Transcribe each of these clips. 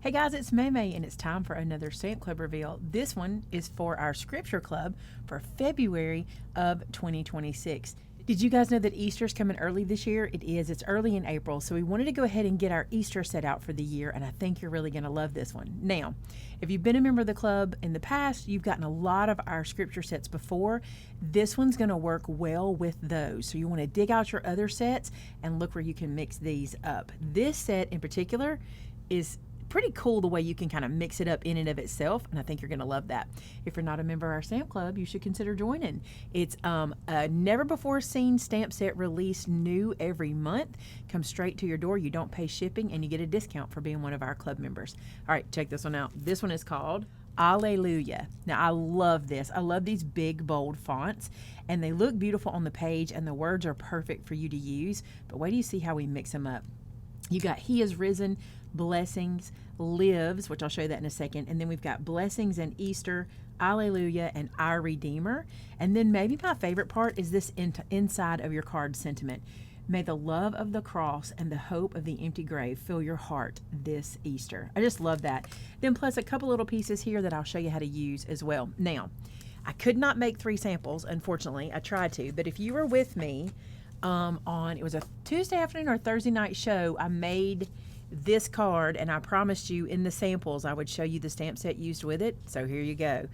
Hey guys, it's Maymay and it's time for another Stamp Club reveal. This one is for our Scripture Club for February of 2026. Did you guys know that Easter's coming early this year? It is. It's early in April, so we wanted to go ahead and get our Easter set out for the year, and I think you're really going to love this one. Now, if you've been a member of the club in the past, you've gotten a lot of our Scripture sets before. This one's going to work well with those, so you want to dig out your other sets and look where you can mix these up. This set in particular is pretty cool the way you can kind of mix it up in and of itself, and I think you're going to love that. If you're not a member of our stamp club, you should consider joining. It's a never before seen stamp set released new every month. Comes straight to your door. You don't pay shipping and you get a discount for being one of our club members. All right, check this one out. This one is called Allelujah. Now I love this. I love these big bold fonts and they look beautiful on the page and the words are perfect for you to use, but wait till you see how we mix them up. You got He is risen, blessings, lives, which I'll show you that in a second, and then we've got blessings and Easter, Allelujah, and our Redeemer. And then maybe my favorite part is this inside of your card sentiment. May the love of the cross and the hope of the empty grave fill your heart this Easter. I just love that. Then plus a couple little pieces here that I'll show you how to use as well. Now, I could not make 3 samples, unfortunately. I tried to, but if you were with me it was a Tuesday afternoon or Thursday night show, I made this card and I promised you in the samples I would show you the stamp set used with it. So here you go.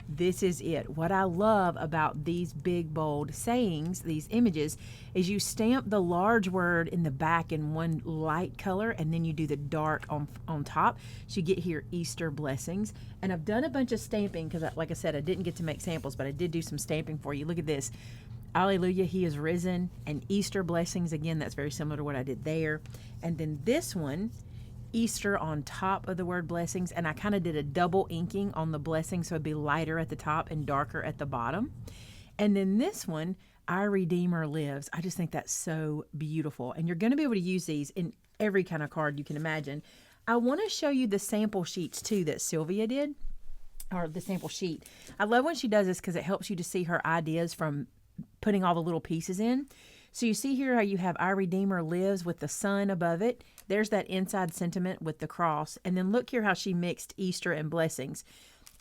This is it. What I love about these big bold sayings, these images, is you stamp the large word in the back in one light color and then you do the dark on top. So you get here Easter blessings. And I've done a bunch of stamping because like I said, I didn't get to make samples, but I did do some stamping for you. Look at this. Allelujah, He is risen, and Easter blessings. Again, that's very similar to what I did there. And then this one, Easter on top of the word blessings, and I kind of did a double inking on the blessing, so it'd be lighter at the top and darker at the bottom. And then this one, Our Redeemer lives. I just think that's so beautiful. And you're going to be able to use these in every kind of card you can imagine. I want to show you the sample sheets too that Sylvia did, or the sample sheet. I love when she does this because it helps you to see her ideas from putting all the little pieces in. So you see here how you have Our Redeemer lives with the sun above it. There's that inside sentiment with the cross. And then look here how she mixed Easter and blessings.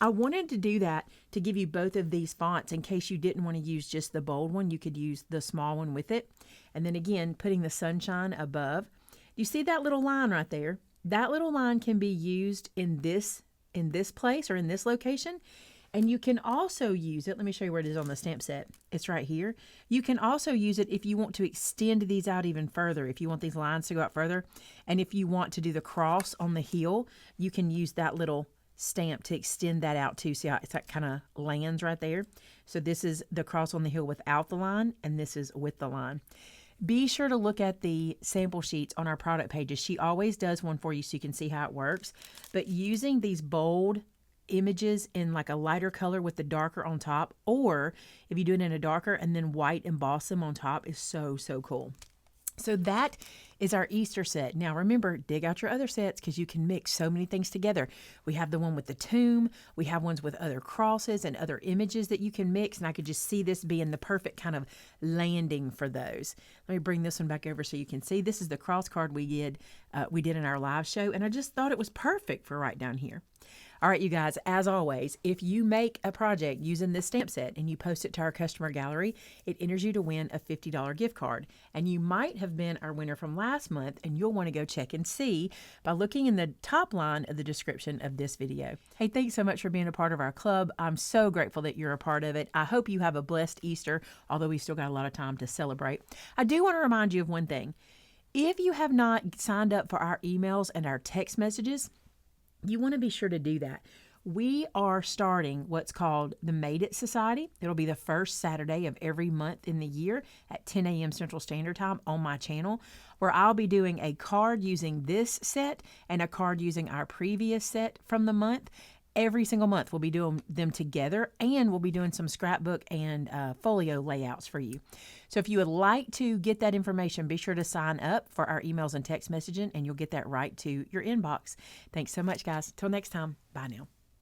I wanted to do that to give you both of these fonts in case you didn't want to use just the bold one. You could use the small one with it. And then again, putting the sunshine above. You see that little line right there? That little line can be used in this place or in this location. And you can also use it, let me show you where it is on the stamp set. It's right here. You can also use it if you want to extend these out even further, if you want these lines to go out further. And if you want to do the cross on the heel, you can use that little stamp to extend that out too. See how it's that kind of lands right there? So this is the cross on the heel without the line, and this is with the line. Be sure to look at the sample sheets on our product pages. She always does one for you so you can see how it works. But using these bold images in like a lighter color with the darker on top, or if you do it in a darker and then white emboss them on top, is so cool. So that is our Easter set. Now remember, dig out your other sets because you can mix so many things together. We have the one with the tomb. We have ones with other crosses and other images that you can mix. And I could just see this being the perfect kind of landing for those. Let me bring this one back over so you can see. This is the cross card we did in our live show. And I just thought it was perfect for right down here. All right, you guys, as always, if you make a project using this stamp set and you post it to our customer gallery, it enters you to win a $50 gift card. And you might have been our winner from last month, and you'll want to go check and see by looking in the top line of the description of this video. Hey, thanks so much for being a part of our club. I'm so grateful that you're a part of it. I hope you have a blessed Easter, although we still got a lot of time to celebrate. I do want to remind you of one thing. If you have not signed up for our emails and our text messages, you want to be sure to do that. We are starting what's called the Made It Society. It'll be the first Saturday of every month in the year at 10 a.m. Central Standard Time on my channel, where I'll be doing a card using this set and a card using our previous set from the month. Every single month we'll be doing them together, and we'll be doing some scrapbook and folio layouts for you. So if you would like to get that information, be sure to sign up for our emails and text messaging, and you'll get that right to your inbox. Thanks so much, guys. Till next time. Bye now.